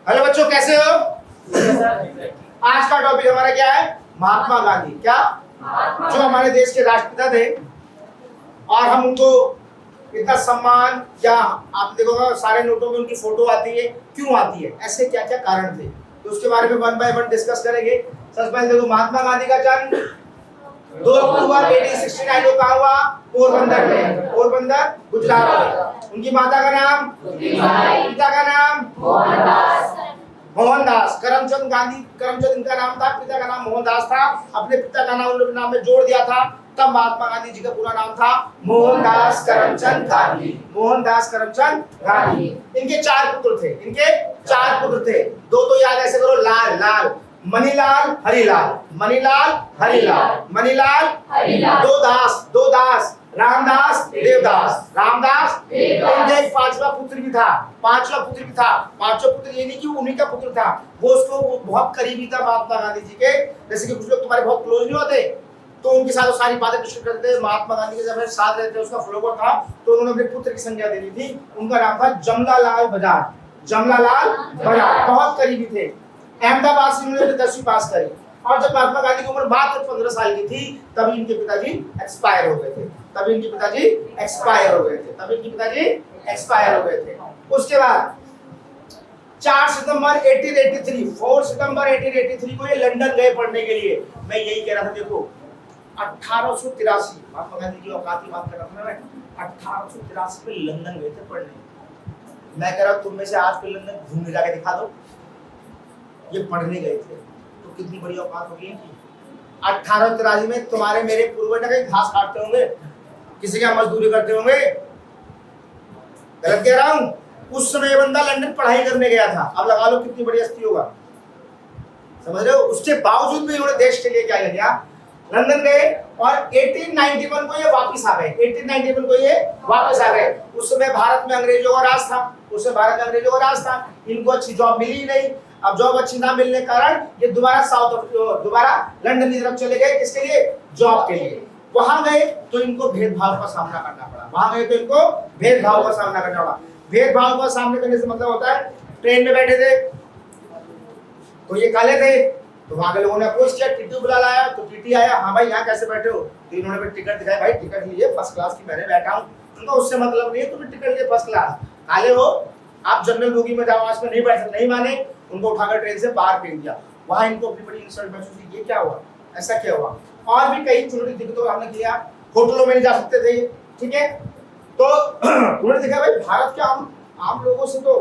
Hello बच्चों, कैसे हो? आज का टॉपिक हमारा क्या है? महात्मा गांधी। क्या? जो हमारे देश के राष्ट्रपिता थे और हम उनको इतना सम्मान, क्या आप देखोगे सारे नोटों में उनकी फोटो आती है, क्यों आती है, ऐसे क्या क्या कारण थे, तो उसके बारे में वन बाय वन डिस्कस करेंगे। सबसे पहले देखो, महात्मा गांधी का जन्म 2 अक्टूबर 1869 को कहाँ हुआ? पोरबंदर में, पोरबंदर गुजरात में। उनकी माता का नाम, पिता का नाम मोहनदास। करमचंद गांधी, करमचंद इनका नाम था, पिता का नाम मोहनदास था। अपने पिता का नाम उन्होंने नाम में जोड़ दिया था, तब महात्मा गांधी जी का पूरा नाम था मोहनदास करमचंद गांधी। मोहनदास करमचंद गांधी। इनके 4 पुत्र थे, इनके 4 पुत्र थे। 2 तो याद ऐसे करो, लाल लाल, मणिलाल हरिलाल, मणिलाल हरिलाल, मणिलाल हरिलाल। 2 दास, 2 दास, रामदास देवदास, रामदास देवदास। इनका एक 5वां पुत्र भी था, 5वां पुत्र भी था। 5वां पुत्र ये नहीं कि उन्हीं का पुत्र था, वो उसको बहुत करीबी था महात्मा गांधी जी के। जैसे कि कुछ लोग तुम्हारे बहुत क्लोज नहीं होते, तो उनके साथ वो सारी बातें डिस्कस करते थे। महात्मा गांधी के जब साथ रहते उसका फॉलोवर था, तो उन्होंने अपने पुत्र की संज्ञा दे दी थी। उनका नाम था जमनालाल बजाज। जमनालाल बजाज बहुत करीबी थे। अहमदाबाद से उन्होंने 10वीं पास करी, और जब महात्मा गांधी की उम्र मात्र 15 साल की थी, तभी इनके पिताजी एक्सपायर हो गए थे। तभी इनके पिताजी एक्सपायर हो गए थे। तभी इनके पिताजी एक्सपायर हो गए थे। उसके बाद 4 सितंबर 1883, 4 सितंबर 1883 को ये लंदन गए पढ़ने के लिए। मैं यही कह रहा था, देखो 1883 महात्मा गांधी की औकात की बात कर रहा था मैं। 1883 में लंदन गए थे पढ़ने। मैं कह रहा हूं तुम में से आज के लंदन घूमने जाके दिखा दो, ये पढ़ने गए थे, तो कितनी बड़ी औकात होगी इनकी। 1883 में तुम्हारे मेरे पूर्वज ने कहीं घास काटते होंगे, किसी का मजदूरी करते होंगे, गलत कह रहा हूं? उस समय बंदा लंदन पढ़ाई करने गया था। अब लगा लो कितनी बड़ी हस्ती होगा, समझ रहे हो? उसके बावजूद भी उन्होंने देश के लिए क्या किया, लंदन गए, और 1891 को ये वापस आ गए। 1891 को ये वापस आ गए। उस समय भारत में अंग्रेजों का राज था, उस समय भारत में अंग्रेजों का राज था। इनको अच्छी जॉब मिली ही नहीं। अब जॉब अच्छी ना मिलने के कारण ये दोबारा लंदन की तरफ चले गए। किसके लिए? जॉब के लिए। वहां गए तो इनको भेदभाव का सामना करना पड़ा। वहां गए तो इनको भेदभाव का सामना करना पड़ा। भेदभाव का सामना करने से मतलब होता है, ट्रेन में बैठे थे तो ये काले थे, तो वहां के लोगों ने अप्रोच किया, टीटी बुला लाया, तो टीटी आया, हाँ भाई यहाँ कैसे बैठे हो? तो इन्होंने भी टिकट दिखाया, भाई टिकट लीजिए, फर्स्ट क्लास की मैंने बैठा हूँ। उनको उससे मतलब नहीं है, तुम्हें टिकट लीजिए फर्स्ट क्लास, काले हो आप जनरल बोगी में जाओ, आज में नहीं बैठ सकते। नहीं माने, उनको उठाकर ट्रेन से बाहर फेंक दिया। वहां इनको अपनी बड़ी इंसल्ट महसूस हुई, ये क्या हुआ, ऐसा क्या हुआ। और भी कई छोटी दिक्कतों हमने किया, होटलों में नहीं जा सकते थे, ठीक है। तो उन्होंने देखा भाई भारत के आम लोगों से तो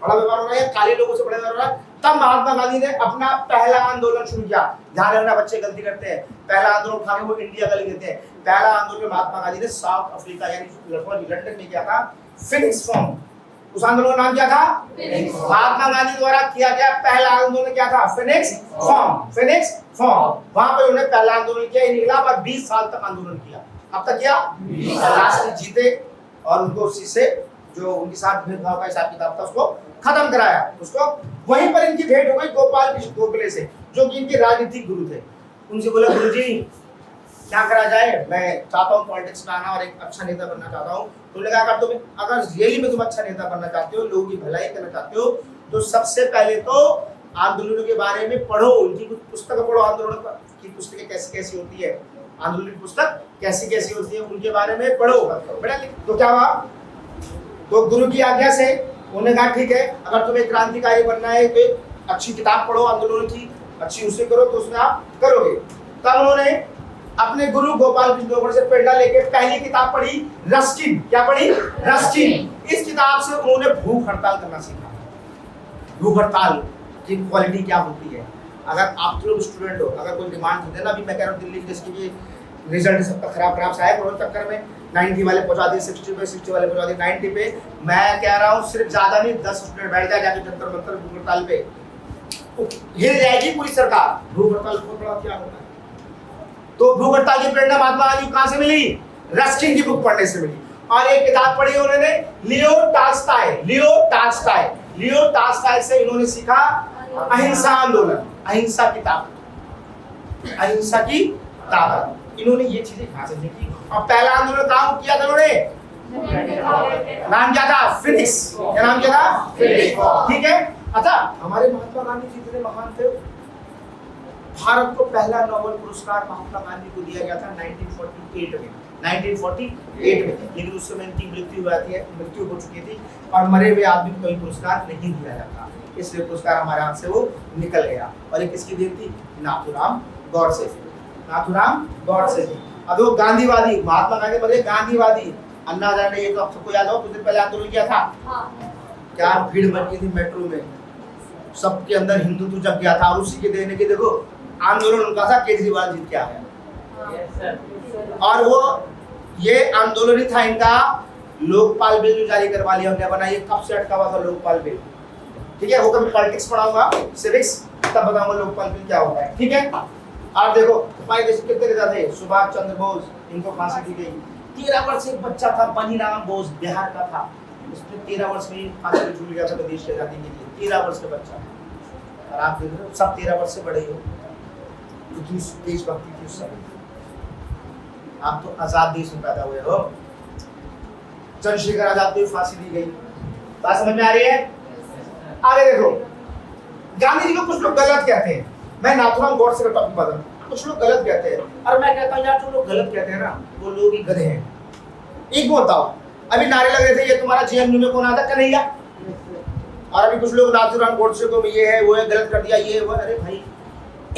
बड़ा व्यवहार हो रहा है, काले लोगों से बड़ा व्यवहार हो रहा है। तब महात्मा गांधी ने अपना पहला आंदोलन शुरू किया। ध्यान रखना बच्चे गलती करते हैं, पहला आंदोलन उठाने वो इंडिया का लेते हैं। पहला आंदोलन महात्मा गांधी ने साउथ अफ्रीका यानी लंदन में किया था, फिनिक्स फॉर्म। उस आंदोलन का नाम क्या था? महात्मा गांधी द्वारा किया गया पहला आंदोलन क्या था? Phoenix form. फिनिक्स फॉर्म, वहां पर उन्होंने पहला आंदोलन किया, इनकलाब, और 20 साल तक आंदोलन किया। अब तक किया, लास्ट में जीते, और उनको उसी से जो उनके साथ भेदभाव का हिसाब किताब था उसको खत्म कराया। उसको वहीं पर इनकी भेंट हो गई गोपाल कृष्ण गोखले से, जो कि इनके राजनीतिक गुरु थे। उनसे बोला, गुरुजी क्या करा जाए, मैं चाहता हूँ पॉलिटिक्स में आना और एक अच्छा नेता बनना चाहता हूँ। तो लगा कर तुम अगर रियली में तुम अच्छा नेता बनना चाहते हो, लोगों की भलाई करना चाहते हो, तो सबसे पहले तो आंदोलनों के बारे में पढ़ो, उनकी कुछ पुस्तक पढ़ो, आंदोलन की पुस्तकें कैसी कैसी होती है, आंदोलन की पुस्तक कैसी कैसी होती है, उनके बारे में पढ़ो। बेटा तो क्या हुआ, तो गुरु की आज्ञा से उन्होंने कहा ठीक है, अगर तुम्हें क्रांतिकारी बनना है तो अच्छी किताब पढ़ो, आंदोलन की अच्छी उसे करो, तो उसमें आप करोगे। तब उन्होंने अपने गुरु गोपाल कृष्ण गोखले से प्रेरणा लेके पहली किताब पढ़ी, रस्किन। क्या पढ़ी? रस्किन। इस किताब से उन्होंने भूख हड़ताल करना सीखा। भूख हड़ताल की क्वालिटी क्या होती है। अगर आप लोग स्टूडेंट हो, अगर कोई डिमांड होते ना, अभी मैं कह रहा हूँ दिल्ली जैसे कि रिजल्ट सबका खराब से आया, कोरोना चक्कर में 90 वाले पहुंचा दिए 60 पे, 60 वाले पहुंचा दिए 90 पे। मैं कह रहा हूँ सिर्फ ज्यादा नहीं, 10 स्टूडेंट बैठ जाए जाके जंतर मंतर भूख हड़ताल पे, हिल जाएगी पूरी सरकार। भूख हड़ताल बहुत बड़ा क्या होता है। तो भूख हड़ताल की प्रेरणा महात्मा गांधी को कहां से मिली? रस्किन की बुक पढ़ने से मिली। और एक किताब पढ़ी उन्होंने, Leo Tolstoy. Leo Tolstoy, Leo Tolstoy से इन्होंने सीखा अहिंसा आंदोलन, अहिंसा की ताकत, अहिंसा की ताकत। इन्होंने ये चीजें कहां से सीखी। और पहला आंदोलन कहां किया था उन्होंने? नाम क्या था? फिनिक्स। क्या नाम क्या था? फिनिक्स। ठीक है। अच्छा, हमारे महात्मा गांधी जितने महान थे, भारत को पहला नोबेल पुरस्कार महात्मा गांधी को दिया गया था 1948 में, 1948 में, लेकिन उस समय इनकी मृत्यु हो चुकी थी और मरे हुए आदमी को कोई पुरस्कार नहीं दिया जाता, इसलिए पुरस्कार हमारे हाथ से वो निकल गया। और ये किसकी देन थी? नाथूराम गॉडसे, नाथूराम गॉडसे जी। अब वो गांधीवादी, महात्मा गांधी बोले गांधीवादी, अन्ना हजारे, ये तो आप सबको याद हो, कुछ दिन पहले आंदोलन किया था, क्या भीड़ बन गई थी मेट्रो में, सबके अंदर हिंदुत्व जग गया था, और उसी के देने के देखो आंदोलन उनका था, केजरीवाल जीत के आ गया। और वो ये आंदोलन ही था इनका लोकपाल बिल जो जारी करवा लिया उन्होंने, बनाई, कब से अटका हुआ था लोकपाल बिल, ठीक है, वो कभी पॉलिटिक्स पढ़ाऊंगा, सिविक्स, तब बताऊंगा लोकपाल बिल क्या होता है, ठीक है। आप देखो हमारे देश कितने नेता थे, सुभाष चंद्र बोस, इनको फांसी दी गई, 13 वर्ष एक बच्चा था बनीराम बोस, बिहार का था, उसने 13 वर्ष में फांसी पे झूल गया था देश की आजादी के लिए, 13 वर्ष का बच्चा। और आप देख रहे हो सब 13 वर्ष से बड़े हो, कितनी देशभक्ति थी उस समय, आप तो आजाद देश में पैदा हुए हो। चंद्रशेखर आजाद को फांसी दी गई, बात समझ में आ रही है? आगे देखो, गांधी जी को कुछ लोग गलत कहते हैं, मैं नाथूराम गॉडसे का टॉपिक बता, कुछ लोग गलत कहते हैं, और मैं कहता हूं यार जो लोग गलत कहते हैं ना, वो लोग ही गधे हैं। एक बात बताओ, अभी नारे लग रहे थे ये तुम्हारा जेएनयू में कौन आता? कन्हैया। और अभी कुछ लोग नाथूराम गॉडसे को ये है वो है, गलत कर दिया, ये वो। अरे भाई,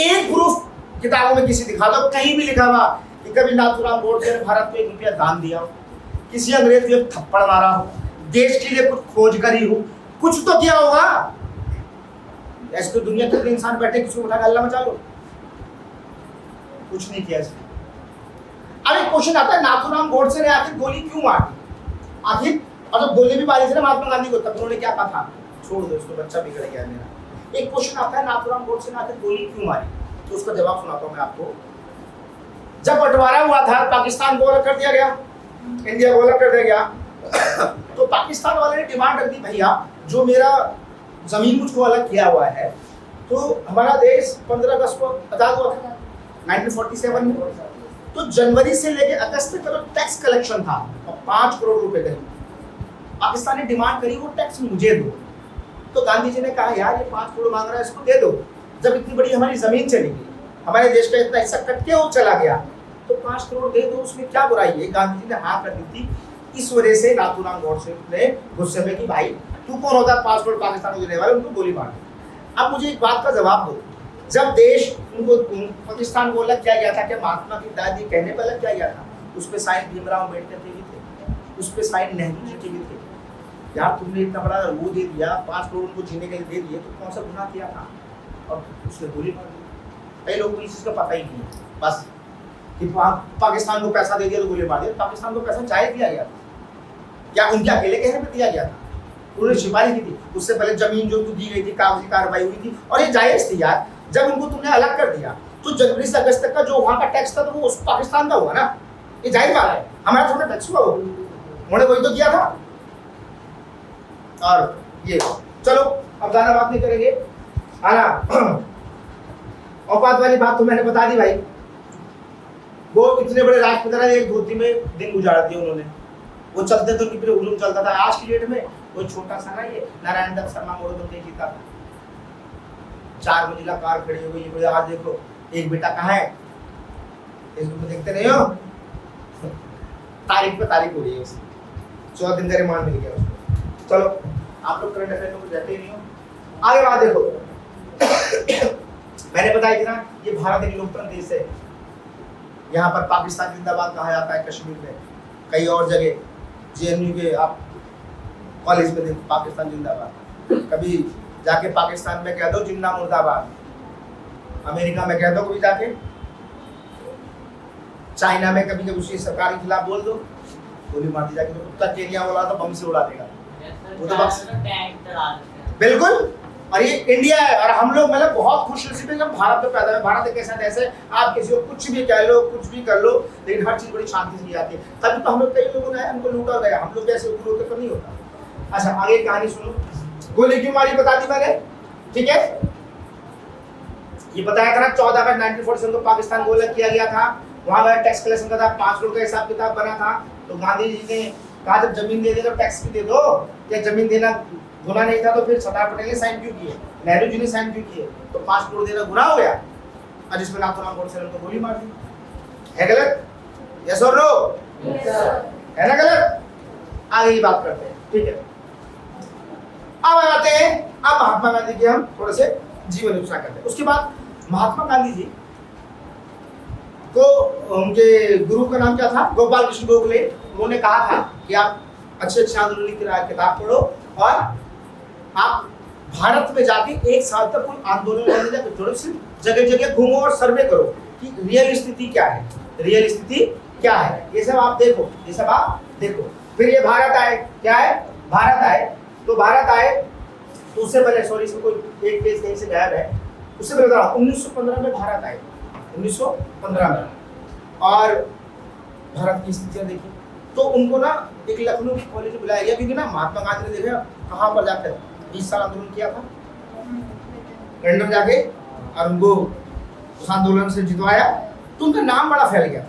एक प्रूफ किताबों में किसी दिखा दो, कहीं भी लिखा हुआ कि कभी नाथूराम गॉडसे ने भारत को 1 रुपया दान दिया हो, किसी अंग्रेज को थप्पड़ मारा हो, देश के लिए कुछ खोज करी हो, कुछ तो किया होगा। ऐसे तो दुनिया के इंसान बैठे किसी को उठा के हल्ला मचा लो, कुछ नहीं किया इसने। अब एक क्वेश्चन आता है, नाथूराम गॉडसे ने आखिर गोली क्यों मारी? आखिर और जब गोली भी मारी थी ना महात्मा गांधी को, तब उन्होंने क्या कहा था? छोड़ दो इसको, बच्चा बिगड़ गया मेरा। एक क्वेश्चन आता है, नाथूराम गॉडसे ने आखिर गोली क्यों मारी? तो उसका जवाब सुनाता हूं मैं आपको। जब बंटवारा हुआ था, पाकिस्तान को अलग कर दिया गया, इंडिया को अलग कर दिया गया, तो पाकिस्तान वाले ने डिमांड रख दी, भैया जो मेरा जमीन मुझको अलग किया हुआ है, तो हमारा देश 15 अगस्त को आजाद हुआ था 1947 में, तो जनवरी से लेके अगस्त तक का जो टैक्स कलेक्शन था 5 करोड़ रुपए करीब, पाकिस्तान ने डिमांड करी वो टैक्स मुझे दो। तो गांधी जी ने कहा यार ये 5 करोड़ मांग रहा है, इसको दे दो, जब इतनी बड़ी हमारी जमीन चली गई, हमारे देश का इतना हिस्सा कट के वो चला गया, तो 5 करोड़ दे दो, उसमें क्या बुराई है? गांधी जी ने हाँ कर दी थी। इस वजह से नाथूराम गॉडसे ने गुस्से में कि भाई तू कौन होता है 5 करोड़ पाकिस्तान को देने वाले, उनको गोली मार। अब मुझे एक बात का जवाब दो, जब देश उनको पाकिस्तान को अलग किया गया था, क्या महात्मा की दादी कहने पर अलग किया गया था? उस पे साइन भीमराव अम्बेडकर के भी थे, उस पे साइन नेहरू जी के भी थे। यार तुमने इतना बड़ा वो दे दिया, 5 करोड़ उनको जीने के लिए दे दिए, तो कौन सा गुनाह किया था? और उसने गोली मार दी। कई लोगों को इस चीज़ का पता ही नहीं है, बस कि पाकिस्तान को पैसा दे दिया तो गोली मार दिया। पाकिस्तान को पैसा चाहे दिया गया था क्या? उनके अकेले कहने पे दिया गया था? उन्होंने सिफारिश की थी, उससे पहले जमीन जो दी गई थी, कागजी कार्रवाई हुई थी, और ये जायज थी यार। जब उनको तुमने अलग कर दिया तो जनवरी से अगस्त तक का जो वहाँ का टैक्स था तो वो पाकिस्तान का हुआ ना, ये जाहिर बात है, हमारा थोड़ा टैक्स हुआ, उन्होंने वही तो किया था। और ये चलो अब ज़्यादा बात नहीं करेंगे, आना औकात वाली बात तो मैंने बता दी भाई। वो इतने बड़े राजपुत्र एक धोती में दिन गुजार दिए उन्होंने, वो चलते तो उनकी फिर हुजूम चलता था। आज की डेट में वो छोटा सा ना ये नारायण दत्त शर्मा मोड़ बनते जीता था, 4 मंजिला कार खड़ी हो गई। आज देखो एक बेटा कहाँ है, फेसबुक में देखते नहीं हो, तारीख पे तारीख हो रही है उसकी, 14 दिन का रिमांड मिल गया उसको। चलो आप लोग करंट अफेयर में कुछ रहते ही नहीं हो। आगे बात देखो मैंने बताया थी ना, ये भारत एक लोकतंत्र देश है, यहाँ पर पाकिस्तान जिंदाबाद कहा जाता है, कश्मीर में कई और जगह जेएनयू के आप कॉलेज में देखो पाकिस्तान जिंदाबाद। कभी जाके पाकिस्तान में कह दो जिन्ना मुर्दाबाद, अमेरिका में कह दो कभी जाके, चाइना में कभी उसकी सरकार के खिलाफ बोल दो, गोली मार दी जाके। तो कुत्ता केनिया वाला तो बम से उड़ा देगा वो तो बस, बिल्कुल। और ये इंडिया है और हम लोग मतलब बहुत खुशनसीब है कि हम भारत में पैदा हुए। भारत एक ऐसा देश है, आप किसी को कुछ भी कह लो, कुछ भी कर लो, लेकिन हर चीज बड़ी शांति से की जाती है। तभी तो हम लोग कई लोगों ने हमको लूटा गया, हम लोग जैसे ऊपर होकर तो नहीं होता। अच्छा आगे कहानी सुनो, गोली क्यों मारी बता दी मैंने, ठीक है। ये बताया था ना 14 अगस्त 1947 को पाकिस्तान को अलग किया गया था, वहां का टैक्स कलेक्शन का था, 5 करोड़ का हिसाब किताब बना था। तो गांधी जी ने कहा जब जमीन दे दे तो टैक्स भी दे दो, या जमीन देना गुनाह नहीं था तो फिर सरदार पटेल ने साइन क्यों किए, नेहरू जी ने साइन क्यों किए? तो 5 करोड़ देना गुनाह हो गया और जिसमें नाथुराम गोडसे ने उनको गोली मार दी। है गलत? यस और नो? है ना गलत? आगे की बात करते हैं, ठीक है। अब आते हैं, अब महात्मा गांधी के हम थोड़े से जीवन विचार करते हैं। उसके बाद महात्मा गांधी जी को उनके गुरु का नाम क्या था? गोपाल कृष्ण गोखले। उन्होंने कहा था कि आप अच्छे आंदोलन की किताब पढ़ो और आप भारत में जाके 1 साल तक कोई आंदोलन जगह जगह घूमो और सर्वे करो कि रियल स्थिति क्या है, रियल स्थिति क्या है। ये सब आप देखो, ये सब आप देखो। फिर ये भारत आए, क्या है? भारत आए। तो भारत आए तो उससे पहले, सॉरी इसमें कोई एक पेज कहीं से गायब है, उससे पहले 1915 में भारत आए, 1915 में। और भारत की स्थितियां देखी तो उनको ना एक लखनऊ की कॉलेज में बुलाया गया, क्योंकि ना महात्मा गांधी ने देखा कहाँ पर जाकर 20 साल आंदोलन किया था, लंदन जाके, और उनको उस आंदोलन से जितवाया। तो उनका नाम बड़ा फैल गया था,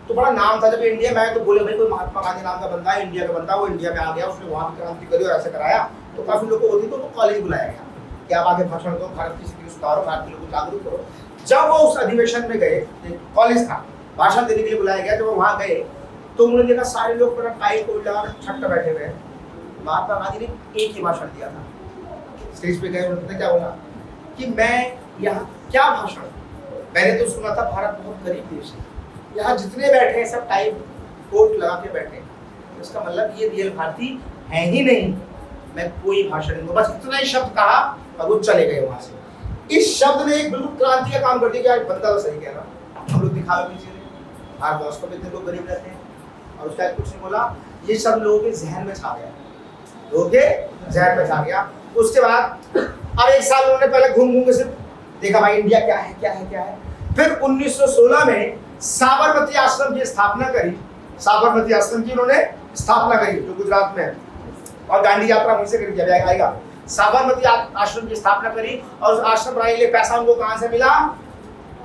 तो बड़ा नाम था। जब इंडिया में आए तो बोले भाई कोई महात्मा गांधी नाम का बंदा है, इंडिया का बंदा, वो इंडिया में आ गया, उसने वहाँ की क्रांति करी और ऐसे कराया। तो काफी लोगों को होती तो उनको कॉलेज बुलाया गया कि आप आगे भाषण दो, भारत की स्थिति सुधारो, भारत के लोगों को जागरूक करो। जब वो उस अधिवेशन में गए, कॉलेज था, भाषण देने के लिए बुलाया गया, जब वो वहाँ गए तो उन्होंने देखा सारे लोग बड़ा टाई कोट लगा छट्टा बैठे हुए हैं। महात्मा गांधी ने एक ही भाषण दिया था, स्टेज पे गए, उन्होंने क्या बोला कि मैं यहाँ क्या भाषण, मैंने तो सुना था भारत बहुत गरीब देश है, यहाँ जितने बैठे हैं सब टाई कोट लगा के बैठे हैं, इसका मतलब ये रियल भारतीय है ही नहीं, मैं कोई भाषण नहीं। बस इतना ही शब्द कहा और वो चले गए वहां से। इस शब्द ने एक बिल्कुल क्रांति का काम कर दिया कि आज बंदा तो सही कह रहा, हम लोग दिखावे पीछे आज वास्तव में इतने लोग गरीब रहते हैं, और उसका कुछ नहीं बोला। ये सब लोगों के जहन में छा गया, लोगों के जहन में छा गया। उसके बाद अब 1 साल उन्होंने पहले घूम घूम के सिर्फ देखा भाई इंडिया क्या है, क्या है, क्या है। फिर 1916 में साबरमती आश्रम की स्थापना करी, साबरमती आश्रम की उन्होंने स्थापना करी जो गुजरात में है, और गांधी यात्रा वहीं से करी, जब आएगा साबरमती आश्रम की स्थापना करी। और उस आश्रम बनाने के लिए पैसा उनको कहां से मिला?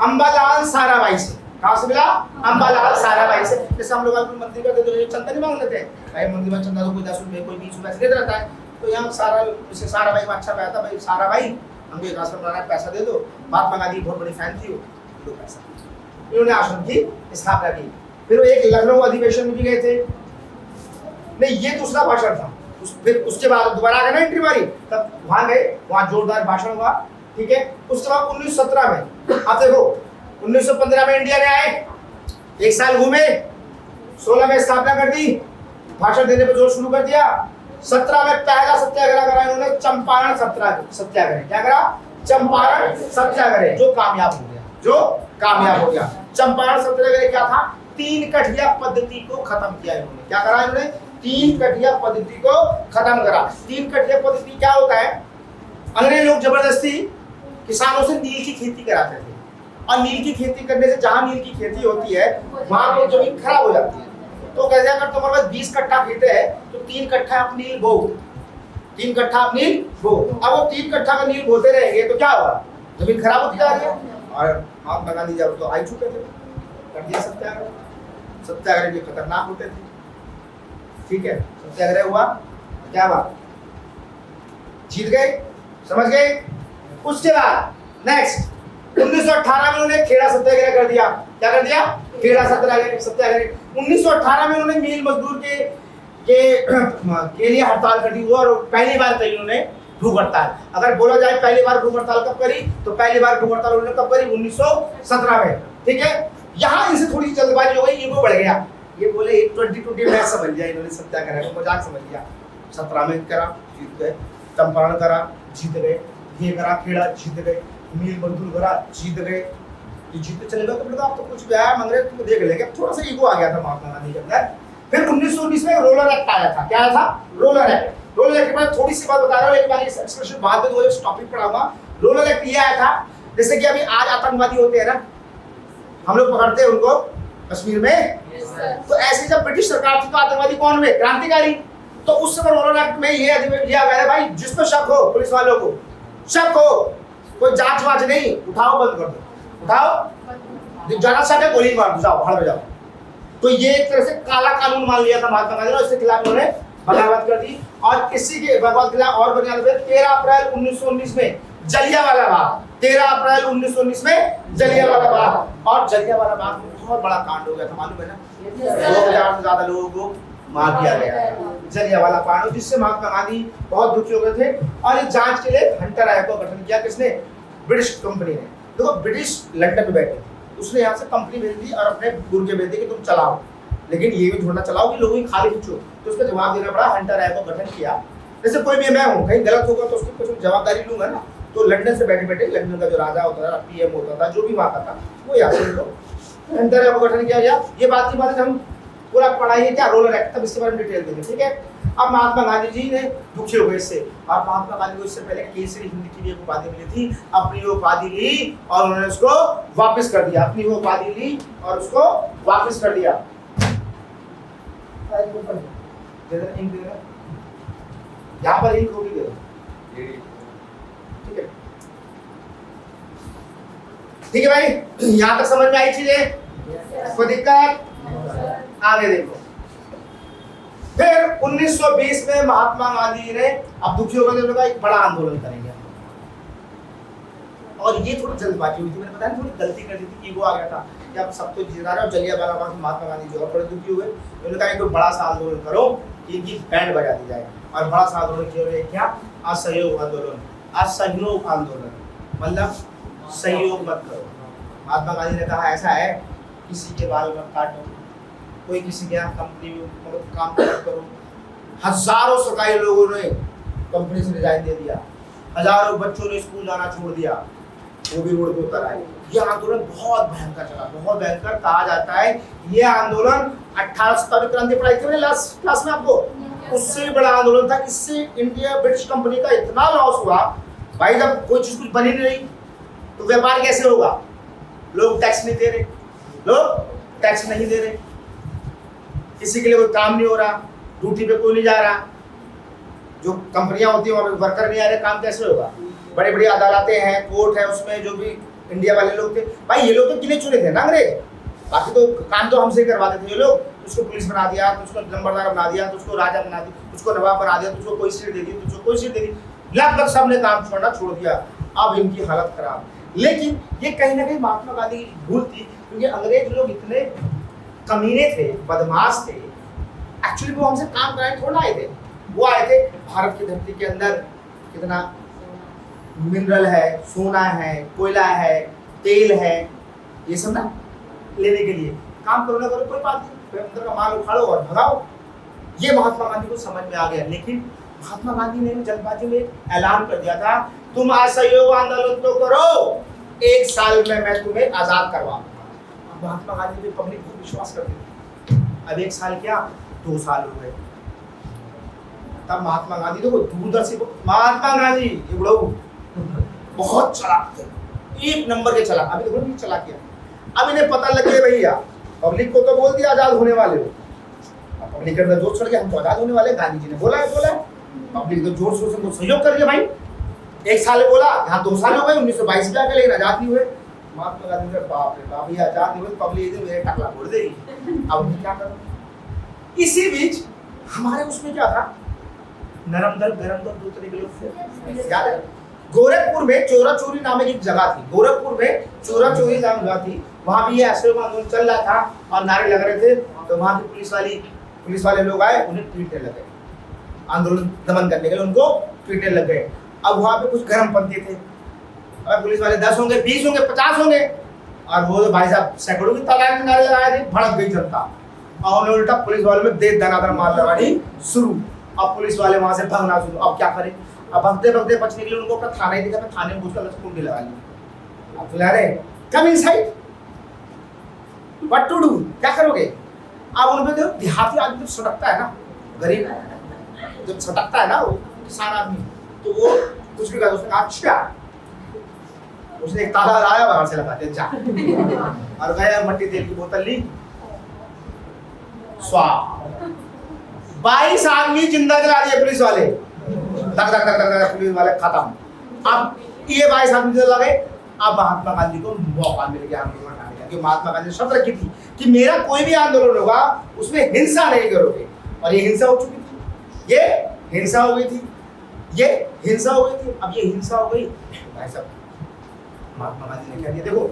अंबालाल साराभाई से। कहां से मिला? अंबालाल साराभाई से। जैसे हम लोग मंदिर का तो चंदा नहीं मांग लेते भाई, मंदिर में चंदा तो कोई 10 रुपए कोई 20 रुपए से देता रहता है, तो यहाँ साराभाई को अच्छा पाया था भाई, साराभाई हमको एक आश्रम बनाना है, पैसा दे दो। महात्मा गांधी बहुत बड़ी फैन थी, वो पैसा, इन्होंने आश्रम की स्थापना की। फिर वो एक लखनऊ अधिवेशन में भी गए थे, नहीं ये दूसरा भाषण था। फिर उसके बाद दोबारा गए ना एंट्री मारी, तब वहां गए, वहां जोरदार भाषण हुआ, ठीक है। उसके बाद 1917 में, आप देखो 1915 में इंडिया में आए, 1 साल घूमे, 16 में स्थापना कर दी, भाषण देने पर जोर शुरू कर दिया। 17 में पहला सत्याग्रह करा इन्होंने, चंपारण सत्याग्रह। क्या करा? चंपारण सत्याग्रह, जो कामयाब हो गया, जो कामयाब हो गया। चंपारण सत्याग्रह क्या था? 3 कठिया पद्धति को खत्म किया इन्होंने। क्या करा इन्होंने? 3 कठिया पद्धति को खत्म करा। 3 कठिया पद्धति क्या होता है? अंग्रेज लोग जबरदस्ती किसानों से नील की खेती कराते थे, और नील की खेती करने से जहां नील की खेती होती है वहां पर जमीन खराब हो जाती है। तो कैसे अगर तुम्हारे पास 20 कट्ठा खेत है तो 3 कट्ठा आप नील बो, 3 कट्ठा आप नील बो। अब वो 3 कट्ठा का नील बोते रहेंगे तो क्या होगा? जमीन खराब होती जा रही है। और महात्मा गांधी जब तो आई चुके थे, कर दिया सत्याग्रह। सत्याग्रह भी खतरनाक होते थे, ठीक है। सत्याग्रह हुआ, क्या बात, जीत गए, समझ गए। उसके बाद नेक्स्ट 1918 में उन्होंने खेड़ा सत्याग्रह कर दिया। क्या कर दिया? खेड़ा सत्याग्रह। 1918 में उन्होंने मील मजदूर के लिए हड़ताल कर दी, और पहली बार करी उन्होंने भूख हड़ताल। अगर बोला जाए पहली बार भूख हड़ताल कब करी, तो पहली बार भूख हड़ताल उन्होंने कब करी? 1917 में, ठीक है। यहाँ इनसे थोड़ी जल्दबाजी हो गई, ईगो बढ़ गया। ये बोले 2020 मैच समझ लिया इन्होंने, सत्याग्रह को मजाक समझ लिया। 17 में करा, जीत गए। चंपारण करा, जीत गए। ये करा, खेड़ा, जीत गए। मील मजदूर करा, जीत गए। ये जीतते चले गए तो मतलब आप तो कुछ व्यायाम अंग्रेज तुम देख लेंगे। थोड़ा सा ईगो आ गया था महात्मा गांधी के अंदर। फिर 1919 में रोलर एक्ट आया था। क्या आया था? Roller act. रोलर एक्ट के बारे में थोड़ी सी बात बता रहा हूँ, लेकिन मैं एक्सप्रेशन बाद में जो टॉपिक पढ़ाऊंगा। रोलर एक्ट ये आया था, जैसे कि अभी आज आतंकवादी होते हैं ना, हम लोग पकड़ते हैं उनको कश्मीर में, तो ऐसे जब ब्रिटिश सरकार थी तो आतंकवादी कौन हुए? क्रांतिकारी। तो उस समय रोलर एक्ट में ये लिया गया भाई, जिसको शक हो, पुलिस वालों को शक हो, कोई जांच वाच नहीं, उठाओ, बंद कर दो, उठाओ, ज्यादा शक है गोली मार दो, जाओ भाड़ में जाओ। तो ये एक तरह से काला कानून मान लिया था महात्मा गांधी ने, इसके खिलाफ उन्होंने बगावत कर दी। और इसी के बगौर किला और बुनियाद पे 13 अप्रैल 1919 में जलियांवाला बाग, 13 अप्रैल 1919 में जलियांवाला बाग। और जलियांवाला बाग में बहुत बड़ा कांड हो गया था, मालूम है ना, 2000 से ज्यादा लोगों को मार दिया गया था जलियांवाला कांड, जिससे महात्मा गांधी बहुत दुखी हो गए थे। और इस जांच के लिए हंटर आयोग का गठन किया, किसने? ब्रिटिश कंपनी ने। देखो ब्रिटिश लंदन में बैठे, उसने यहाँ से कंपनी भेज दी और अपने गुर्गे भेज दी कि तुम चलाओ, लेकिन ये भी थोड़ा चलाओ कि लोगों की खाली खींचो। तो उसका जवाब देना पड़ा, हंटर आयोग का गठन किया। जैसे कोई भी मैं हूँ, कहीं गलत होगा तो उसकी कुछ जवाबदारी लूंगा ना। तो लंदन से बैठे बैठे लंदन का जो राजा होता था, पीएम होता था, जो भी वहाँ का था, वो यहाँ से हंटर आयोग का गठन किया गया। ये बात की बात है, हम पूरा पढ़ाई क्या रोलर एक्ट, तब इसके बारे में डिटेल देंगे, ठीक है। अब महात्मा गांधी जी ने दुखी हो गए इससे, और महात्मा गांधी को इससे पहले केसरी हिंद की भी एक उपाधि मिली थी। अपनी वो उपाधि ली और उन्होंने उसको वापस कर दिया, अपनी वो उपाधि ली और उसको वापस कर दिया। यहाँ पर इंक होगी, ठीक है, ठीक है भाई, यहाँ तक समझ में आई चीजें? कोई दिक्कत? आगे देखो। फिर 1920 में महात्मा गांधी ने, अब दुखी होकर का एक बड़ा आंदोलन करेंगे, और ये थोड़ी जल्दबाजी हुई थी, मैंने बताया थोड़ी गलती कर दी थी, ईगो आ गया था कि अब सब तो जीता रहे हो। जलियांवाला बाग में महात्मा गांधी जो थोड़े दुखी हुए, उन्होंने कहा एक बड़ा सा आंदोलन करो कि इनकी बैंड बजा दी जाए, और बड़ा सा आंदोलन किया क्या? असहयोग आंदोलन। असहयोग आंदोलन मतलब सहयोग मत करो। महात्मा गांधी ने कहा ऐसा है, किसी के बाल मत काटो, कोई किसी के यहाँ कंपनी में काम मत करो। हजारों सरकारी लोगों ने कंपनी से रिजाइन दे दिया, हजारों बच्चों ने स्कूल जाना छोड़ दिया, वो भी रोड पे उतर आए। यह आंदोलन बहुत भयंकर चला, बहुत भयंकर। कहा जाता है ये आंदोलन 1870 क्रांति पढ़ाई थी मैंने लास्ट क्लास में आपको, उससे भी बड़ा आंदोलन था। इससे इंडिया ब्रिटिश कंपनी का इतना लॉस हुआ भाई, जब कोई चीज कुछ बनी नहीं तो व्यापार कैसे होगा? लोग टैक्स नहीं दे रहे, लोग टैक्स नहीं दे रहे, किसी के लिए कोई काम नहीं हो रहा, ड्यूटी पे कोई नहीं जा रहा, जो कंपनियां होती हैं वहाँ पे वर्कर नहीं आ रहे, काम कैसे होगा? बड़ी बड़ी अदालतें हैं, कोर्ट है, उसमें जो भी इंडिया वाले लोग थे भाई, ये लोग तो गिने चुने थे ना अंग्रेज, बाकी तो काम तो हमसे ही करवाते थे ये लोग। उसको पुलिस बना दिया, तो उसको नंबरदार बना दिया, तो उसको राजा बना दिया, उसको नवाब बना दिया, तो उसको कोई सीट दे दी, तो उसको कोई सीट दे दी, लगभग सबने काम छोड़ना छोड़ दिया। अब इनकी हालत खराब। लेकिन ये कहीं ना कहीं महात्मा गांधी की भूल थी, क्योंकि अंग्रेज लोग इतने कमीने थे, बदमाश थे, एक्चुअली वो हमसे काम कराने थोड़ा आए थे। वो आए थे भारत की धरती के अंदर कितना मिनरल है, सोना है, कोयला है, तेल है, ये सब ना लेने के लिए काम करो ना करो कोई बात नहीं, अंदर का माल उखाड़ो और भगाओ। ये महात्मा गांधी को समझ में आ गया। लेकिन महात्मा गांधी ने जल्दबाजी में ऐलान कर दिया था, तुम असहयोग आंदोलन तो करो, 1 साल में मैं तुम्हें आजाद करवाऊंगा। महात्मा गांधी पे पब्लिक को विश्वास करती थी। अब 1 साल क्या 2 साल हो गए। तब महात्मा गांधी देखो दूरदर्शी, महात्मा गांधी ये बुढ़ऊ बहुत चालाक थे, 1 नंबर के चालाक। अभी देखो नहीं चालाक किया, अब इन्हें पता लग गया भैया, पब्लिक को तो बोल दिया आजाद होने वाले हो, पब्लिक के अंदर जोश चढ़ गया, हम तो आजाद होने वाले, गांधी जी ने बोला है, पब्लिक तो जोर शोर से सहयोग कर दिया भाई। 1 साल बोला, यहाँ 2 साल हो गए, 1922 में आके लेकिन आजाद नहीं हुए। महात्मा गांधी ने बाप रे बाप, ये आजाद नहीं हुए, पब्लिक इधर मेरे टकला फोड़ देगी, अब मैं क्या करूं? इसी बीच हमारे उसमें क्या था, नरम दल गरम दल, 2 तरह के लोग थे, याद है? गोरखपुर में चोरा चोरी नाम की जगह थी, गोरखपुर में चोरा चोरी नाम जगह थी, वहां भी ये असहयोग आंदोलन चल रहा था और नारे लग रहे थे। तो वहां की पुलिस वाले लोग आए, उन्हें पीटने लगे, आंदोलन दमन करने के लिए उनको पीटने लग गए। अब वहां पे कुछ गर्म पंथी थे, अब पुलिस वाले 10 होंगे, 20 होंगे, 50 होंगे, और वो भाई साहब सैकड़ों की तादाद में नारे लगाए थे। भड़क गई जनता और उन्होंने उल्टा पुलिस वालों में दे दनादन मार लगानी शुरू। अब पुलिस वाले वहां से भागना शुरू। अब क्या करें? अब भागते भागते बचने के लिए उनको अपना थाना ही दिखा, थाने में घुसकर कुंडी लगा ली। अब बुला रहे come inside, what to do, क्या करोगे? अब उनमें जो देहाती आदमी जब सटकता है ना, गरीब जब सटकता है ना, वो किसान आदमी, तो वो कुछ भी कहा, उसने कहा अच्छा, उसने एक ताला लाया बाहर से लगा दिया जा और गया मट्टी तेल की बोतल ली, स्वाह 22 आदमी जिंदा जला दिए पुलिस वाले, धक धक धक धक, पुलिस वाले खत्म। अब ये 22 आदमी जला गए। अब महात्मा गांधी को मौका मिल गया आंदोलन उठाने का, क्योंकि महात्मा गांधी ने शर्त रखी थी कि मेरा कोई भी आंदोलन होगा उसमें हिंसा नहीं करोगे, और ये हिंसा हो चुकी थी। ये हिंसा हो गई थी, ये हिंसा हो गई थी। अब ये हिंसा हो गई, भाई साहब महात्मा गांधी ने कह दिया देखो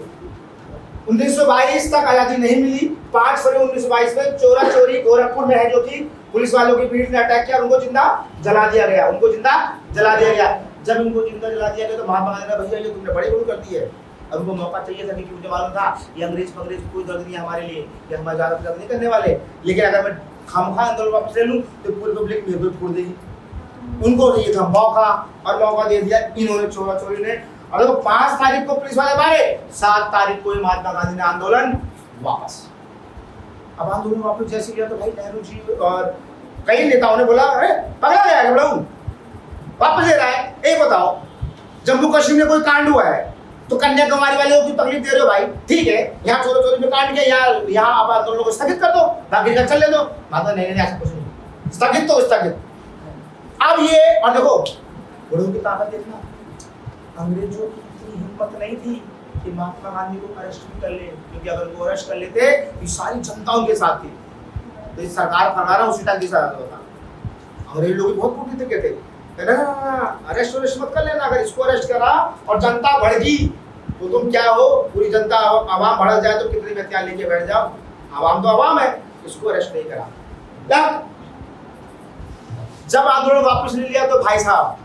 1922 तक आजादी नहीं मिली। 5 फरवरी 1922 में चोरा चोरी गोरखपुर में है जो कि पुलिस वालों की भीड़ ने अटैक किया, उनको जिंदा जला दिया गया, उनको जिंदा जला दिया गया। जब इनको जिंदा जला दिया गया तो महात्मा गांधी ने भैया ये तुमने बड़ी भूल कर दी है। अब उनको मौका चाहिए था कि मुझे मालूम था ये अंग्रेज कोई दर्द नहीं है हमारे लिए, ये हमारे ज्यादा दर्द नहीं करने वाले, लेकिन अगर मैं खामखा आंदोलन वापस ले लूं तो पूरी पब्लिक मेरे को छोड़ देगी। उनको ये था मौका, और मौका दे दिया इन्होंने चोरा चोरी ने। और देखो 5 तारीख को पुलिस वाले मारे, 7 तारीख को महात्मा गांधी ने आंदोलन वापस। अब आंदोलन वापस जैसे किया तो भाई नेहरू जी और कई नेताओं ने बोला अरे पकड़ा गया है बड़ाऊ, वापस ले रहा है। एक बताओ जम्मू कश्मीर में कोई कांड हुआ है तो कन्याकुमारी वाले को तकलीफ दे रहे हो भाई, ठीक है यहाँ चोरी चोरी में कांड किया, यहाँ आप आंदोलन को स्थगित कर दो, बाकी का चल ले दो। महात्मा नहीं ऐसा कुछ नहीं, स्थगित तो स्थगित। अब ये और देखो बड़ों की ताकत देखना, अंग्रेजों की इतनी हिम्मत नहीं थी कि महात्मा गांधी को अरेस्ट भी कर ले, क्योंकि अगर वो अरेस्ट कर लेते ये सारी जनता उनके साथ थी तो इस सरकार फरमाना उसी टाइम के साथ होता। अंग्रेज लोग बहुत फूटी थे, कहते अरेस्ट मत कर लेना, अगर इसको अरेस्ट करा और जनता भड़की तो तुम क्या हो, पूरी जनता आवाम भड़क जाए तो कितने हथियार लेके बैठ जाओ, आवाम तो आवाम है, इसको अरेस्ट नहीं करा। जब आंदोलन वापस ले लिया तो भाई साहब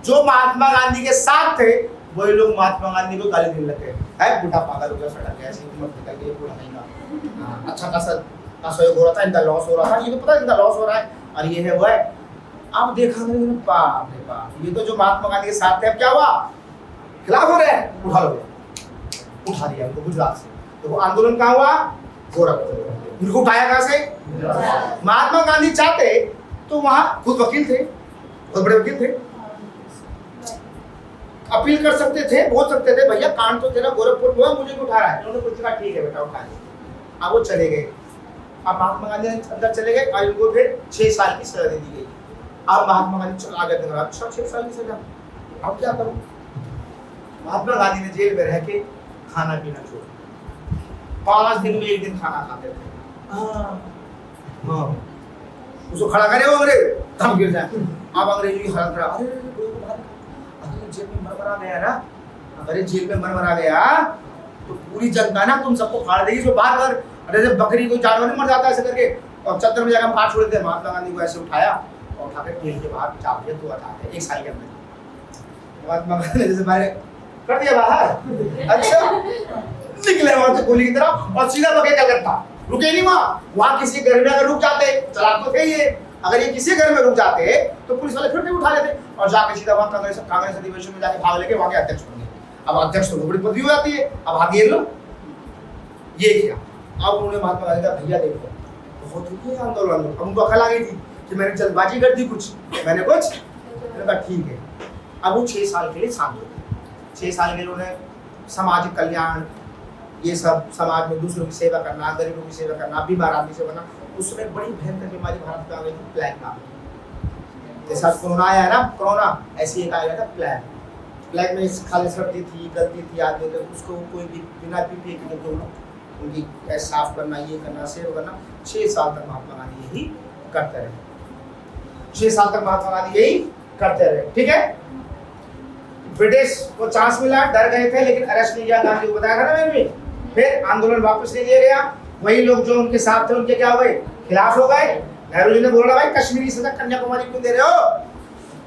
जो महात्मा गांधी के साथ थे वही लोग महात्मा गांधी को गाली देने लगे, है बूढ़ा पागल हो गया, सड़क ऐसे हिम्मत निकल गई, बूढ़ा नहीं ना अच्छा खासा सहयोग हो रहा था, इनका लॉस हो रहा था, ये तो पता है इनका लॉस हो रहा है और ये है वो है। अब देखा मैंने बाप रे बाप, ये तो जो महात्मा गांधी के साथ थे अब क्या हुआ, खिलाफ हो रहे हैं, उठा दिया उनको गुजरात से। तो वो आंदोलन कहाँ हुआ, गोरखपुर। उनको उठाया कहाँ से, महात्मा गांधी चाहते तो वहां खुद वकील थे, बहुत बड़े वकील थे, अपील कर सकते थे, बोल सकते थे भैया कांड तो तेरा गोरखपुर में हुआ, मुझे क्यों उठा रहा है। उन्होंने कुछ कहा ठीक है बेटा उठा ले। अब वो चले गए, अब महात्मा गांधी अंदर चले गए और उनको फिर 6 साल की सजा दे दी गई। अब महात्मा गांधी चला गए, अच्छा 6 साल की सजा, अब क्या करूं। महात्मा गांधी ने जेल में रह के खाना पीना छोड़ा, 5 दिन में 1 दिन खाना खाते थे। हाँ उसको खड़ा करे वो अंग्रेज थम गिर जाए। अब अंग्रेज की हालत खराब, अरे जेल में मरमरा गया ना, अगर जेल में मरमरा गया तो पूरी जनता ना तुम सबको फाड़ देगी, इसको बाहर कर। अरे जब बकरी कोई जानवर नहीं मर जाता ऐसे करके, और चद्दर में जाकर फाड़ छोड़ देते। महात्मा गांधी को ऐसे उठाया और उठा के जेल के बाहर चाप दिया, तो हटाते 1 साल के अंदर। महात्मा गांधी ने जैसे बाहर कर दिया बाहर, अच्छा निकले वहां से गोली की तरह और सीधा बके कलकत्ता, रुके नहीं वहां किसी घर में अगर रुक जाते, चला तो थे ये, अगर ये किसी घर में रुक जाते तो पुलिस वाले फिर भी उठा लेते और जाके सीधा वहां कांग्रेस अधिवेशन में जाके भाग लेके वहां के अध्यक्ष बन गए। अब अध्यक्ष तो बड़ी पदवी हो जाती है, अब हाथ ये लो, ये किया। अब उन्होंने महात्मा गांधी का भैया देखो बहुत हुई आंदोलन, अब उनको अकल आ गई थी कि मैंने जल्दबाजी कर दी, मैंने कहा ठीक है। अब वो 6 साल के लिए शांत हो गए। 6 साल के लिए उन्होंने सामाजिक कल्याण, ये सब समाज में दूसरों की सेवा करना, गरीबों की सेवा करना, बीमार आदमी से बनना। उस समय बड़ी भयंकर बीमारी भारत में आ गई थी, प्लेग नाम। जैसा कोरोना आया है ना, कोरोना ऐसी एक आया था प्लेग। प्लेग में खाली सर्दी थी, गलती थी आदमी को, उसको कोई भी बिना पीपीई के तो उनकी साफ करना, ये करना, सेव करना। 6 साल तक महात्मा गांधी यही करते रहे, 6 साल तक महात्मा गांधी यही करते रहे, ठीक है। ब्रिटिश को चांस मिला, डर गए थे लेकिन अरेस्ट नहीं किया गांधी को, बताया था ना मैंने। फिर आंदोलन वापस ले लिया गया, वही लोग जो उनके साथ थे उनके क्या हो गए, खिलाफ हो गए। नेहरू जी ने बोला भाई कश्मीरी सजा कन्याकुमारी क्यों दे रहे हो,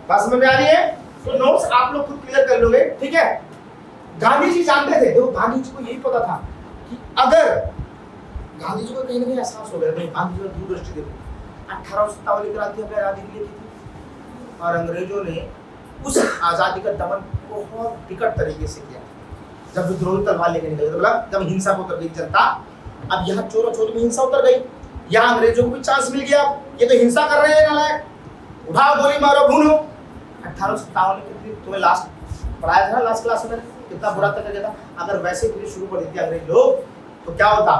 बात समझ में आ रही है। तो नोट्स आप लोग खुद क्लियर कर लोगे, ठीक है। गांधी जी जानते थे, देखो गांधी जी को यही पता था कि अगर गांधी जी को कहीं ना कहीं एहसास हो गया, गांधी जी दूरदृष्टि देखो, 1857 की क्रांति हमें आजादी के लिए थी और अंग्रेजों ने उस आजादी का दमन बहुत विकट तरीके से किया। जब विद्रोही तलवार लेके निकले, मतलब जब हिंसा को उतर गई जनता, अब यहाँ चोरों चोरी में हिंसा उतर गई, यहाँ अंग्रेजों को भी चांस मिल गया, ये तो हिंसा कर रहे हैं नालायक, उठाओ गोली मारो भूनो। 1857 में तुम्हें लास्ट पढ़ाया था लास्ट क्लास में, कितना बुरा तक था। अगर वैसे फिर शुरू कर देते अंग्रेज लोग तो क्या होता,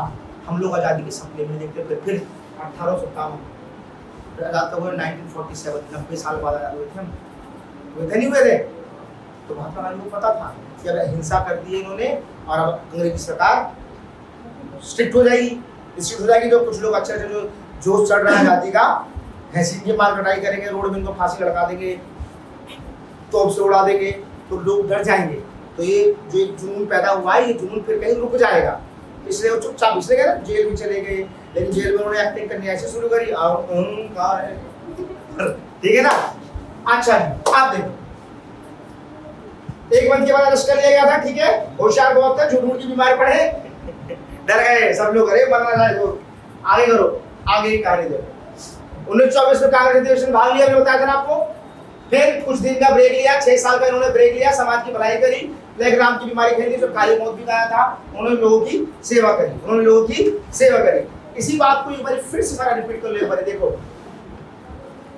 हम लोग आजादी के सपने में देखते थे। फिर 1857 आजाद हुए 1947, 90 साल बाद आजाद हुए थे हम, नहीं हुए थे। तो महात्मा गांधी को पता था कि अगर हिंसा कर दी इन्होंने और अब अंग्रेजी सरकार स्ट्रिक्ट हो जाएगी, जो कुछ लोग अच्छे जो जोश चढ़ रहा है आजादी का भैंसी की मार कटाई करेंगे, रोड में इनको फांसी लड़का देंगे, तोप से उड़ा देंगे, तो लोग डर जाएंगे। तो ये जो एक जुनून पैदा हुआ है, ये जुनून फिर कहीं रुक जाएगा, इसलिए वो चुपचाप इसलिए गए ना, जेल भी चले गए। लेकिन जेल में उन्होंने एक्टिंग करनी ऐसे शुरू करी, ठीक है ना। अच्छा जी, आप देखो, एक मंथ के बाद अरेस्ट कर लिया गया था, ठीक है। होशियार बहुत थे, झूठ मूठ की बीमारी पड़े, डर गए सब लोग, अरे मरना जाए तो आगे करो, आगे की कहानी देखो। 1924 में कांग्रेस अधिवेशन भाग लिया, मैंने बताया था ना आपको। फिर कुछ दिन का ब्रेक लिया, 6 साल का इन्होंने ब्रेक लिया, समाज की भलाई करी, लेकिन नाम की बीमारी फैली, जो काली मौत भी गाया था, उन्होंने लोगों की सेवा करी, उन्होंने लोगों की सेवा करी। इसी बात को एक बार फिर से सारा रिपीट कर लो, एक बार देखो,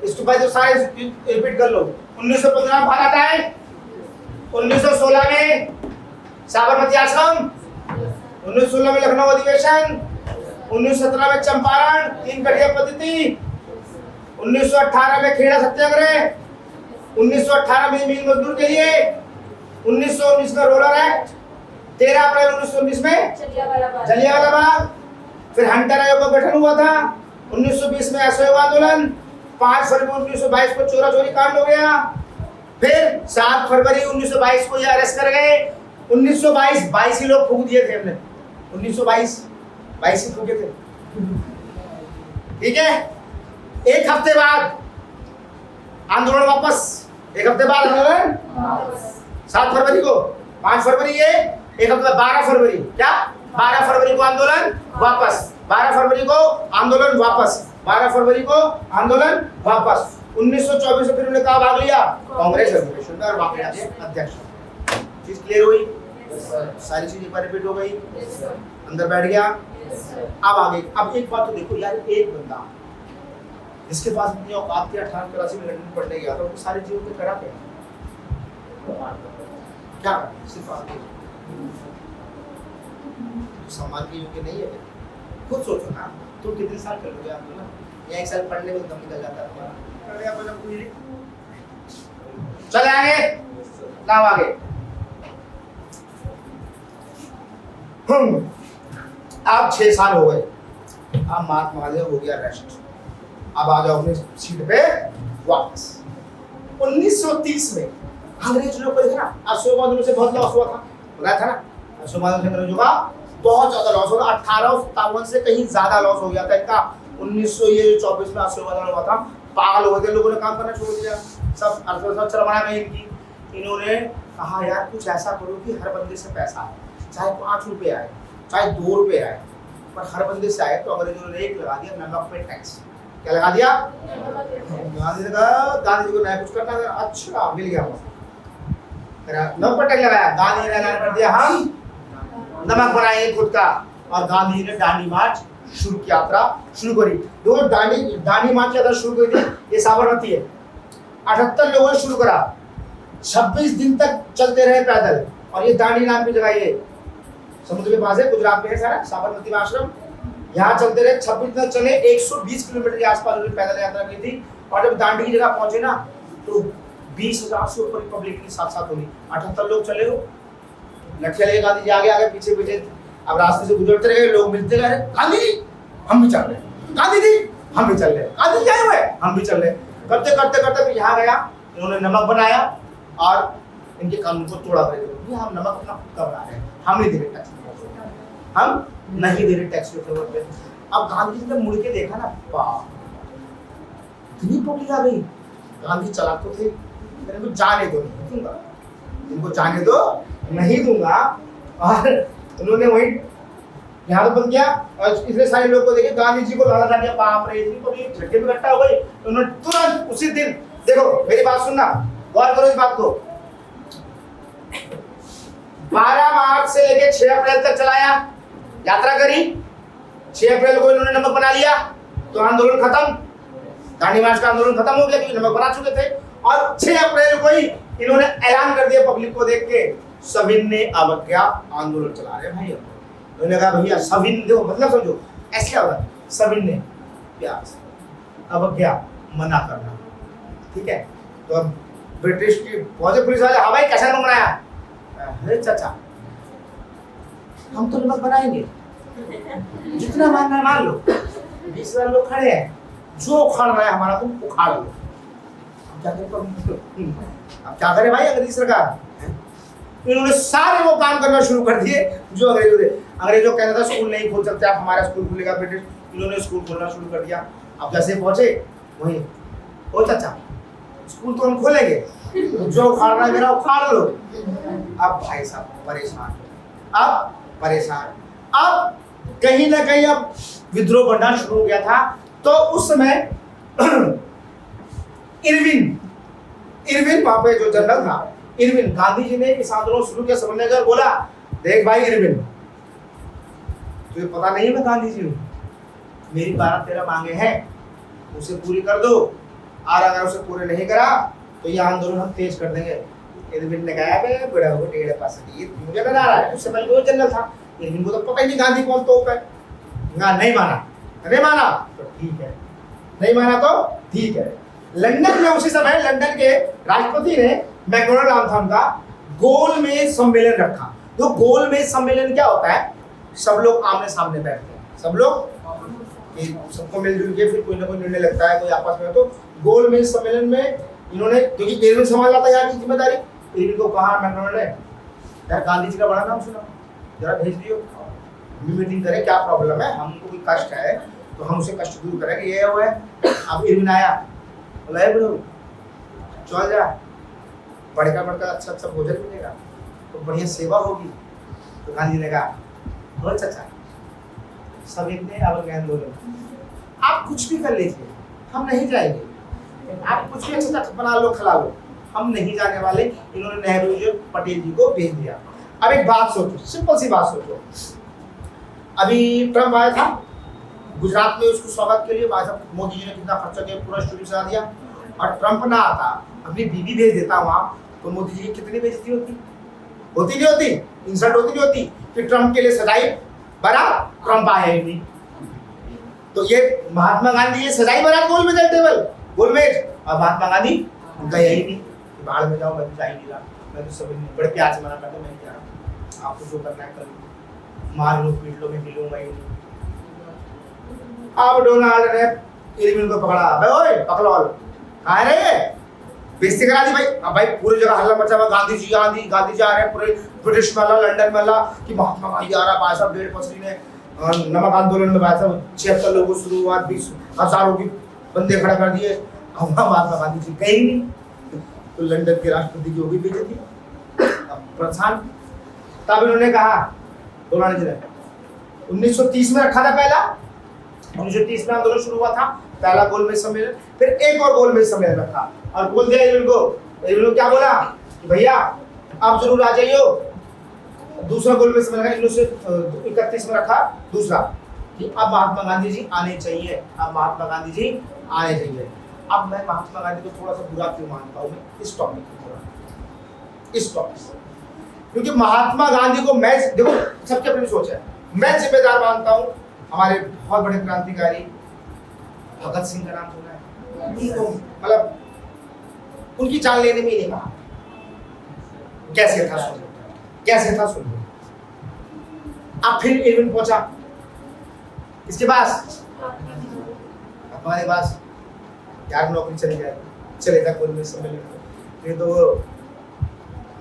इसके बाद जो सारे रिपीट कर लो। 1915 में भारत आए, 1916 में साबरमती आश्रम, 1916 में लखनऊ अधिवेशन, 1917 में चंपारण 3 कठिया पद्धति, 1918 में खेड़ा सत्याग्रह, 1918 में मिल मजदूर के लिए, 1919 में रोलर एक्ट, 13 अप्रैल 1919 में जलियांवाला बाग, फिर हंटर आयोग का गठन हुआ था, 1920 में असहयोग आंदोलन, 5 फरवरी 1922 को चोरा चोरी कांड हो गया, फिर 7 फरवरी 1922 को ये अरेस्ट कर गए। 1922 ही लोग फूंक दिए थे हमने, 1922 ही फूके थे, ठीक है। एक हफ्ते बाद आंदोलन वापस, एक हफ्ते बाद आंदोलन 7 फरवरी को, 5 फरवरी ये, एक हफ्ते 12 फरवरी, क्या 12 फरवरी को आंदोलन वापस, 12 फरवरी को आंदोलन वापस, 12 फरवरी को आंदोलन वापस। 1924 में फिर उन्होंने कहा भाग लिया कांग्रेस अधिवेशन में, और वापस आके अध्यक्ष। चीज क्लियर हुई, सारी चीज एक बार रिपीट हो गई, अंदर बैठ गया। अब आगे, अब एक बात तो देखो यार, एक बंदा जिसके पास इतनी औकात थी, 1883 में लंदन पढ़ने गया था, वो सारी चीजों पे करा क्या सिर्फ आगे समाज के योग्य नहीं है। खुद सोचो ना, तुम कितने साल कर लोगे आंदोलन, या 1 साल पढ़ने में दम निकल जाता है। चले आगे, लाओ आगे। अब 6 साल हो गए, अब महात्मा गांधी हो गया रेस्ट, अब आ जाओ अपनी सीट पे वापस। 1930 में अंग्रेज लोग को देखा ना, अशोक आंदोलन से बहुत लॉस हुआ था, बताया था ना, अशोक आंदोलन से अंग्रेजों का बहुत ज्यादा लॉस हुआ, 1857 से कहीं ज्यादा लॉस हो गया था इनका। 1924 में अशोक आंदोलन हुआ था, पागल हो गए, लोगों ने काम करना छोड़ दिया, सब अर्थव्यवस्था चरमरा गई इनकी। इन्होंने कहा यार कुछ ऐसा करो कि हर बंदे से पैसा आए, चाहे 5 रुपए आए, चाहे 2 रुपए आए, पर हर बंदे से आए। तो अंग्रेजों ने एक लगा दिया नमक पे टैक्स। क्या लगा दिया? गांधी ने कहा, गांधी जी को नया कुछ करना था, अच्छा मिल गया, नमक पे टैक्स लगाया। गांधी ने ऐलान कर दिया हम नमक बनाएंगे खुद का, और गांधी जी ने दांडी मार्च शुरू की, यात्रा शुरू करी। जो दांडी मार्च यात्रा शुरू करी थी, ये साबरमती है, 78 लोगों ने शुरू करा, 26 दिन तक चलते रहे पैदल। और ये दांडी नाम की जगह, ये समुद्र के पास है, गुजरात में है सारा, साबरमती आश्रम, यहाँ चलते रहे, 26 दिन चले, 120 किलोमीटर के आसपास उन्होंने पैदल यात्रा की थी। और जब दांडी की जगह पहुंचे ना, तो 20,000 से ऊपर पब्लिक के साथ साथ होगी। 78 लोग चले हो, लठिया लेके गांधी जी आगे आगे पीछे पीछे। अब रास्ते से गुजरते रहे, लोग मिलते रहे, गांधी जी हम भी चल रहे, गांधी जी हम भी चल रहे, गांधी जी आए हुए हम भी चल रहे। करते करते करते यहाँ गया, इन्होंने नमक बनाया और इनके कानून को तोड़ा कर दिया। हम नमक अपना खुद का बना रहे हैं, हम नहीं दे रहे टैक्स, हम नहीं दे रहे टैक्स के तौर पे। अब गांधी जी ने मुड़ के देखा ना, इतनी पब्लिक आ गई। गांधी चालाक तो थे, इनको जाने दो, नहीं दूंगा, इनको जाने दो, नहीं दूंगा। और उन्होंने वही यहाँ तो बंद किया, और इतने सारे लोग को देखे, गांधी जी को लाला था, बाप रे इतनी पब्लिक झटके में इकट्ठा हो गई। उन्होंने तुरंत उसी दिन, देखो मेरी बात सुनना, गौर करो इस बात को, 12 मार्च से लेके 6 अप्रैल तक चलाया, यात्रा करी। 6 अप्रैल को इन्होंने नमक बना लिया, तो आंदोलन खत्म, दांडी मार्च का आंदोलन खत्म हो गया, क्योंकि नमक बना चुके थे। और 6 अप्रैल को ही इन्होंने ऐलान कर दिया पब्लिक को देख के, सविनय अवज्ञा आंदोलन चला रहे भाई। उन्होंने कहा भैया सविनय, देखो मतलब समझो, ऐसे क्या होगा, सविनय प्यार, अवज्ञा मना करना, ठीक है। तो अब ब्रिटिश की फौजी पुलिस वाले, हाँ भाई कैसा नमक बनाया? अरे चाचा हम तो नमक बनाएंगे, जितना मानना मान लो। 20,000 लोग खड़े हैं, जो उखाड़ रहा है हमारा तुम उखाड़ लो। क्या करें, अब क्या करे भाई अंग्रेजी सरकार। इन्होंने सारे वो काम करना शुरू कर दिए जो अंग्रेजों कहना था स्कूल नहीं खोल सकते आप, हमारा स्कूल खुलेगा ब्रिटिश, इन्होंने स्कूल खोलना शुरू कर दिया। अब जैसे पहुंचे वहीं, ओ चाचा स्कूल तो हम खोलेंगे, जो उखाड़ना है मेरा उखाड़ लो। अब भाई साहब परेशान, अब परेशान, अब कहीं ना कहीं अब विद्रोह बढ़ना शुरू हो गया था। तो उस समय इरविन वहां पे जो जनरल था, इरविन, गांधी जी ने इस आंदोलन शुरू किया, समझने का बोला देख भाई इरविन, तुझे पता नहीं है मैं गांधी जी हूँ, मेरी 12-13 मांगे हैं, उसे पूरी कर दो, और अगर उसे पूरे नहीं करा तो ये आंदोलन हम तेज कर देंगे। इरविन ने कहा बड़ा हो टेढ़े पास मुझे नजर आ रहा है, उससे पहले वो जनरल था, इरविन को तो पता ही नहीं गांधी कौन तो है। नहीं माना, नहीं माना तो ठीक है, नहीं माना तो ठीक है। लंदन में उसी समय लंदन के राष्ट्रपति ने, मैकडोनाल्ड नाम था उनका, गोलमेज सम्मेलन रखा। तो गोलमेज सम्मेलन क्या होता है, सब लोग आमने सामने बैठते हैं, सब लोग सबको मिलजुल के फिर कोई ना कोई निर्णय लगता है कोई आपस में। तो गोलमेज सम्मेलन में इन्होंने, क्योंकि इरविन संभाला था यहाँ की जिम्मेदारी, इरविन को कहा मैकडोनाल्ड ने यार गांधी जी का बड़ा नाम सुना, जरा भेज दियो, मीटिंग करें, क्या प्रॉब्लम है, हमको कोई कष्ट है तो हम उसे कष्ट दूर करेंगे, ये वो है। अब इरविन आया, बोला ब्रो चल जा, बड़का बड़का अच्छा अच्छा भोजन मिलेगा तो बढ़िया सेवा होगी। तो गांधी जी ने कहा बहुत अच्छा, सब इतने अब ज्ञान दो, आप कुछ भी कर लीजिए हम नहीं जाएंगे, आप कुछ भी अच्छा बना लो खिला लो, हम नहीं जाने वाले। इन्होंने नेहरू जी पटेल जी को भेज दिया। अब एक बात सोचो, सिंपल सी बात सोचो, अभी ट्रम्प आया था गुजरात में, उसको स्वागत के लिए भाई साहब मोदी जी ने कितना खर्चा किया, पूरा स्टूडियो सजा दिया, और ट्रम्प ना आता, अपनी बीवी भेज देता वहां, तो मोदी जी की कितनी बेइज्जती होती, होती नहीं होती, इंसल्ट होती नहीं होती कि ट्रम्प के लिए सजाई बारात, ट्रम्प आया ही नहीं। तो ये महात्मा गांधी ये सजाई बारात गोलमेज टेबल, गोलमेज, और महात्मा गांधी गया ही नहीं, बाहर में जाओ, मैं तो जा ही नहीं रहा, मैं तो सब बड़े प्यार से मना करता हूं, मैं नहीं जा रहा, आपको जो करना है करो, मार लो पीट लो, मैं हिलूंगा ही नहीं। अब डोनाल्ड ने इरविन को पकड़ा, भाई ओए पकड़वाल, कहाँ रे, बेइज्जती करा दी भाई। अब भाई पूरी जगह हल्ला मचा हुआ, गांधी जी आ रहे हैं, पूरे ब्रिटिश में लंदन में कि महात्मा गांधी आ रहा है। भाई साहब 1.5 पसली ने नमक आंदोलन में भाई साहब 76 लोगों शुरुआत, 20,000 की बंदे खड़ा कर दिए, महात्मा गांधी जी गए ही नहीं। तो लंदन के राष्ट्रपति की होगी बेइज्जती, परेशान। तब इन्होंने कहा, डोनाल्ड जी ने 1930 में रखा था, पहला 1930 में आंदोलन शुरू हुआ था, पहला गोलमेज सम्मेलन, फिर एक और गोलमेज सम्मेलन रखा, और बोल दिया इरविन को क्या बोला कि भैया आप जरूर आ जाइयो। दूसरा गोलमेज सम्मेलन 1931 में रखा, दूसरा कि अब महात्मा गांधी जी आने चाहिए, अब महात्मा गांधी जी आने चाहिए। अब मैं महात्मा गांधी को थोड़ा सा बुरा क्यों मानता हूँ, इस टॉपिक को, इस टॉपिक, क्योंकि महात्मा गांधी को मैं, देखो सबके अपनी सोच है, मैं जिम्मेदार मानता हूँ। हमारे बहुत बड़े क्रांतिकारी भगत सिंह का नाम सुना है, उनको मतलब उनकी जान लेने में ही नहीं कहा, कैसे था सुन, कैसे था सुन। अब फिर इरविन पहुंचा इसके पास, हमारे पास यार नौकरी चली जाए, चलेगा गोलमेज सम्मेलन में, नहीं तो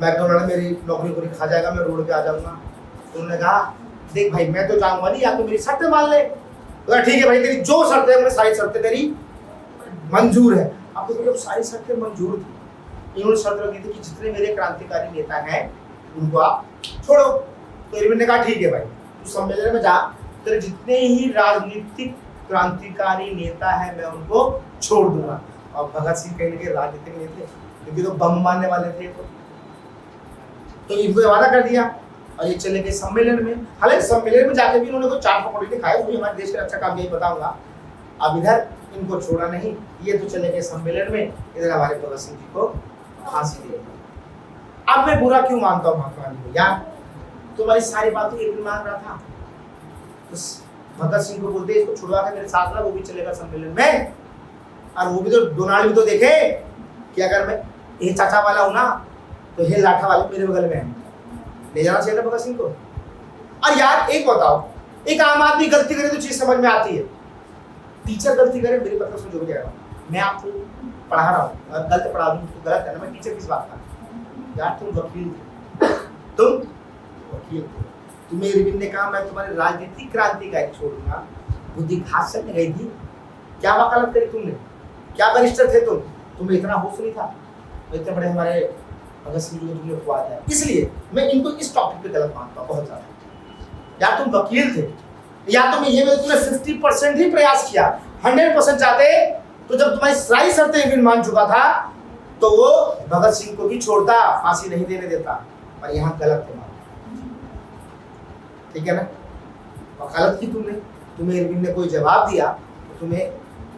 मैकडोनाल्ड मेरी नौकरी को खा जाएगा, मैं रोड पे आ जाऊंगा। तो उन्होंने कहा देख भाई मैं तो जाऊंगा नहीं, या तो मेरी शर्तें मान ले। तो ठीक है भाई, तेरी जो शर्तें हैं, सारी शर्तें तेरी मंजूर है। अब तो जब सारी शर्तें मंजूर थी, इन्होंने शर्त रखी थी कि जितने मेरे क्रांतिकारी नेता हैं उनको आप छोड़ो। तो इरविन ने कहा ठीक है भाई, तू सम्मेलन में जा, तेरे जितने ही राजनीतिक क्रांतिकारी नेता है मैं उनको छोड़ दूंगा। और भगत सिंह कहीं के राजनीतिक नेता, क्योंकि तो बम मारने वाले थे, तो इनको वादा कर दिया, और ये चले गए सम्मेलन में। हालांकि सम्मेलन में जाके भी इन्होंने कोई 4 पकौड़े दिखाए, वो भी हमारे देश का अच्छा काम, यही बताऊंगा। अब इधर इनको छोड़ा नहीं, ये तो चले गए सम्मेलन में, इधर हमारे भगत सिंह जी को फांसी दी। अब मैं बुरा क्यों मानता हूँ महात्मा गांधी को, यार तुम्हारी सारी बातें इरविन मान रहा था, तो भगत सिंह को बोलते इसको छुड़वा के मेरे साथ ना, वो भी चलेगा सम्मेलन में। और वो भी तो डोनाल्ड भी तो देखे कि अगर मैं ये चाचा वाला हूं ना, तो ये लाठा वाले मेरे बगल में है, ले जाना चाहिए ना भगत सिंह को। और यार एक बताओ, एक आम आदमी गलती करे तो चीज समझ में आती है, टीचर गलती करे मेरी बात समझो जाएगा, मैं आपको पढ़ा रहा हूँ और गलत पढ़ा दूँ तो गलत है ना, मैं टीचर किस बात का? यार तुम वकील थे, तुम वकील थे, तुम्हें इरविन ने कहा मैं तुम्हारी राजनीतिक क्रांति का छोड़ूंगा, बुद्धि घास से गई थी, क्या वकालत करी तुमने, क्या बैरिस्टर थे तुम्हें इतना होश नहीं था, इतने बड़े हमारे भगत सिंह जी तुमने खुआ दिया। इसलिए मैं इनको इस टॉपिक पे गलत मानता हूँ बहुत ज्यादा। या तुम वकील थे, या तुमने ये तुमने 50% ही प्रयास किया, 100% चाहते तो जब तुम्हारी सारी शर्तें इरविन मान चुका था तो वो भगत सिंह को भी छोड़ता, फांसी नहीं देने देता, और यहाँ गलत थे। ठीक है ना, वकालत की तुमने, तुम्हें इरविन ने कोई जवाब दिया तो तुम्हें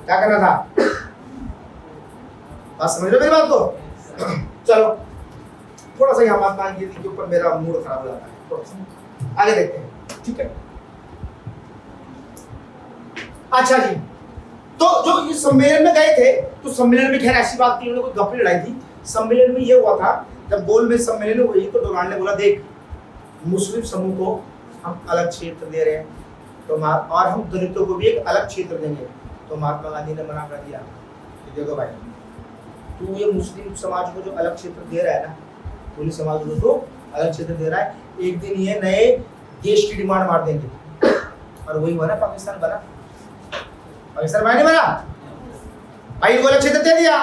क्या करना था? बात समझ लो मेरी बात को। चलो थोड़ा सा यहाँ महात्मा गांधी के ऊपर मेरा मूड खराब हो जाता है, थोड़ा सा आगे देखते हैं। ठीक है, अच्छा जी, तो जो इस सम्मेलन में गए थे तो सम्मेलन में खैर ऐसी बात थी, उन्होंने कोई गप्पे लड़ाई थी। सम्मेलन में ये हुआ था, जब गोल में सम्मेलन हुई तो डोनाल्ड ने बोला देख मुस्लिम समूह को हम अलग क्षेत्र दे रहे हैं तो और हम दलितों को भी एक अलग क्षेत्र देंगे। तो महात्मा गांधी ने मना कर दिया कि देखो भाई तू ये मुस्लिम समाज को जो अलग क्षेत्र दे रहा है ना, पूरी समाज को तो अलग क्षेत्र दे रहा है, एक दिन ये नए देश की डिमांड मार देंगे। और वही हुआ ना, पाकिस्तान बना, पाकिस्तान नहीं बना भाई, इनको अलग क्षेत्र दे दिया,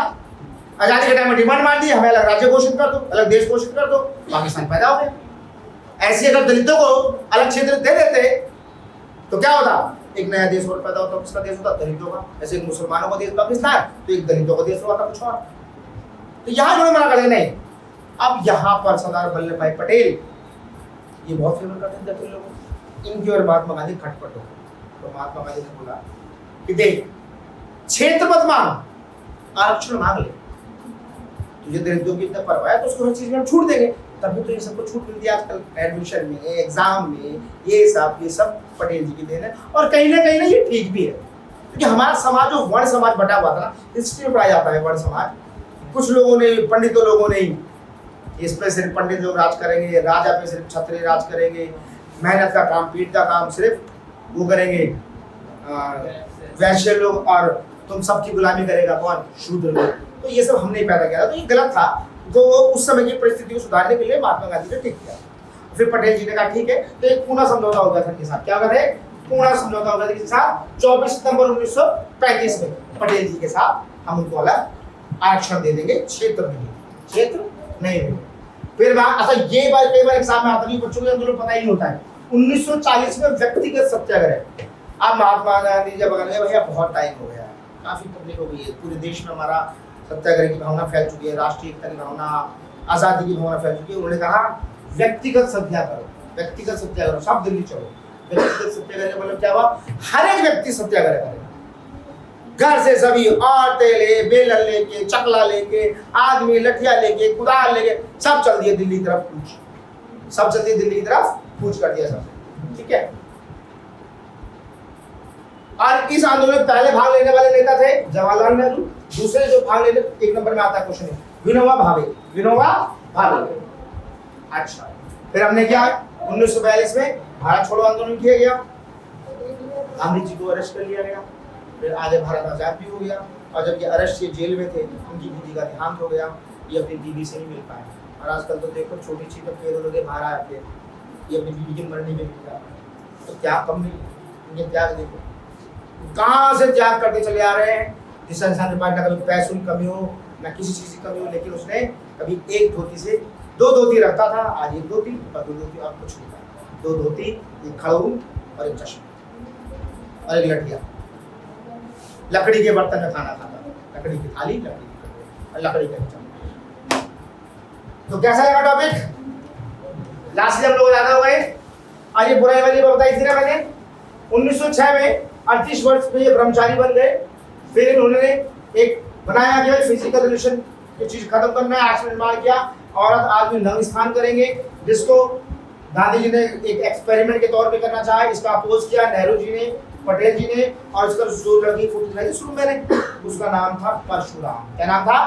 आजादी के टाइम में डिमांड मार दी हमें अलग राज्य घोषित कर दो, अलग देश घोषित कर दो, पाकिस्तान पैदा हो गया। ऐसे अगर दलितों को अलग क्षेत्र दे देते तो क्या होता, एक नया देश और पैदा होता, किसका देश होता? दलितों का। ऐसे एक मुसलमानों का देश पाकिस्तान, तो एक दलितों का देश होता कुछ और। तो यहाँ इन्होंने मना कर दिया नहीं। अब यहाँ पर सरदार वल्लभ भाई पटेल ये बहुत फेवर करते थे दलित लोगों, इनकी और महात्मा गांधी खटपट हो। तो महात्मा गांधी ने बोला कि देख क्षेत्र मत मांग, आरक्षण मांग ले, तुझे दलितों की इतना परवाह है तो उसको हर चीज में छूट देंगे। तभी तो ये सबको छूट मिलती है आजकल, एडमिशन में, एग्जाम में, ये सब पटेल जी की देन है। और कहीं ना ये ठीक भी है, क्योंकि हमारा समाज जो वर्ण समाज बटा हुआ था ना, हिस्ट्री में पढ़ाया जाता है वर्ण समाज। कुछ लोगों ने, पंडितों लोगों ने इस पे सिर्फ पंडित लोग राज करेंगे, राजा पे सिर्फ क्षत्रिय राज करेंगे, मेहनत का काम, पीठ का काम सिर्फ वो करेंगे वैश्य लोग, और तुम सबकी गुलामी करेगा कौन? शूद्र लोग। तो ये सब हमने पैदा किया था, तो ये गलत था। तो उस समय की परिस्थिति को सुधारने के लिए महात्मा गांधी ने ठीक किया। फिर पटेल जी ने कहा ठीक है, तो एक पूना समझौता हो गया था इनके साथ। क्या कहते हैं? पूना समझौता हो गया था किसके साथ? 24 सितंबर 1935 में पटेल जी के साथ हम उनको अलग आरक्षण दे देंगे, क्षेत्र नहीं देंगे। फिर अच्छा ये बात कई बार एग्जाम में आता है, बच्चों को आंदोलन पता ही नहीं होता है। 1940 में व्यक्तिगत सत्याग्रह। अब महात्मा गांधी जब गए भैया बहुत टाइम हो गया है, काफी पब्लिक हो गई है, पूरे देश में हमारा सत्याग्रह की भावना फैल चुकी है, राष्ट्रीय एकता की भावना, आजादी की भावना फैल चुकी है। उन्होंने कहा व्यक्तिगत सत्याग्रह, व्यक्तिगत सत्याग्रह, सब दिल्ली चलो। व्यक्तिगत सत्याग्रह का मतलब क्या हुआ? हर एक व्यक्ति सत्याग्रह करेगा, घर से सभी, औरतें ले, बेलन लेके, चकला लेके, आदमी लठिया लेके, कुदाल लेके, सब चल दिए दिल्ली की तरफ कूच, सब चल दिए दिल्ली की तरफ कूच कर दिया सब। ठीक है, और इस आंदोलन में पहले भाग लेने वाले नेता थे जवाहरलाल नेहरू। दूसरे जो भाग लेने, एक नंबर में आता है क्वेश्चन, विनोबा भावे, विनोबा भावे। अच्छा, फिर हमने क्या 1942 में भारत छोड़ो आंदोलन किया गया, गांधी जी को अरेस्ट कर लिया गया, फिर आगे भारत आजाद भी हो गया। और जब ये अरेस्ट ये जेल में थे, उनकी बीवी का देहांत हो गया, ये अपनी बीवी से नहीं मिल पाए। और आजकल तो देखो छोटी चीज पेड़ लोग बाहर आते, ये अपनी बीवी की मरने में मिल रहा, तो क्या कम नहीं, इनके त्याग देखो कहाँ से त्याग करते चले आ रहे हैं। जिस इंसान के पास ना कभी पैसों की कमी हो, ना किसी चीज की कमी हो, लेकिन उसने कभी एक धोती से दो धोती रखता था, आज एक धोती और दो धोती, और कुछ नहीं था, दो धोती, एक खड़ू और एक चश्मा और एक लठिया। लकड़ी के बर्तन में खाना खाता, लकड़ी की थाली, लकड़ी की कटोरी और लकड़ी का चम्मच। तो कैसा लगा टॉपिक? लास्ट हम लोग ज्यादा हो गए। और ये बुराई वाली बताई थी ना मैंने, 1906 में 38 वर्ष में ये ब्रह्मचारी बन गए। फिर इन्होंने एक बनाया गया फिजिकल रिलेशन की चीज खत्म करना है, आश्रम निर्माण किया, औरत आदमी नंग स्थान करेंगे, जिसको गांधी जी ने एक एक्सपेरिमेंट के तौर पे करना चाहा, इसका अपोज किया नेहरू जी ने, पटेल जी ने, और इसका जो लगी फोटो दिखाई शुरू में, उसका नाम था परशुराम। क्या नाम था?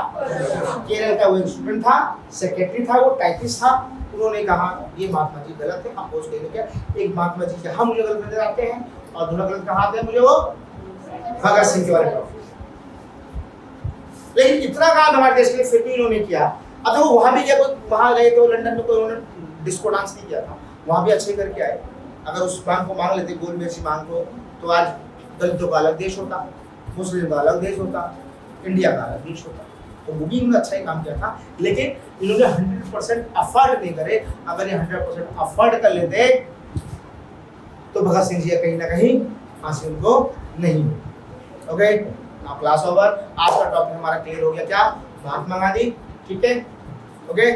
केरल का वो एक स्टूडेंट था, सेक्रेटरी था, वो टाइपिस्ट था। उन्होंने कहा ये महात्मा जी गलत है, अपोज करने के। एक महात्मा जी के हम मुझे गलत नजर आते हैं, और दूसरा गलत कहा आते हैं मुझे वो भगत सिंह के बारे में। लेकिन इतना काम हमारे देश के लिए फिर भी इन्होंने किया। अब देखो वहां भी जब वहां गए तो लंदन में कोई उन्होंने डिस्को डांस नहीं किया था, वहां भी अच्छे करके आए। अगर उस मांग को मांग लेते गोल मेज मांग को, तो आज दलितों का अलग देश होता, मुस्लिम का अलग देश होता, इंडिया का अलग देश होता। तो वो भी इन्होंने अच्छा ही काम किया था, लेकिन इन्होंने 100% अफोर्ड नहीं करे। अगर ये 100% अफोर्ड कर लेते तो भगत सिंह जी कहीं ना कहीं फांसी उनको नहीं। Okay, now class over. आज का टॉपिक हमारा क्लियर हो गया क्या? महात्मा गांधी। ठीक है, ओके।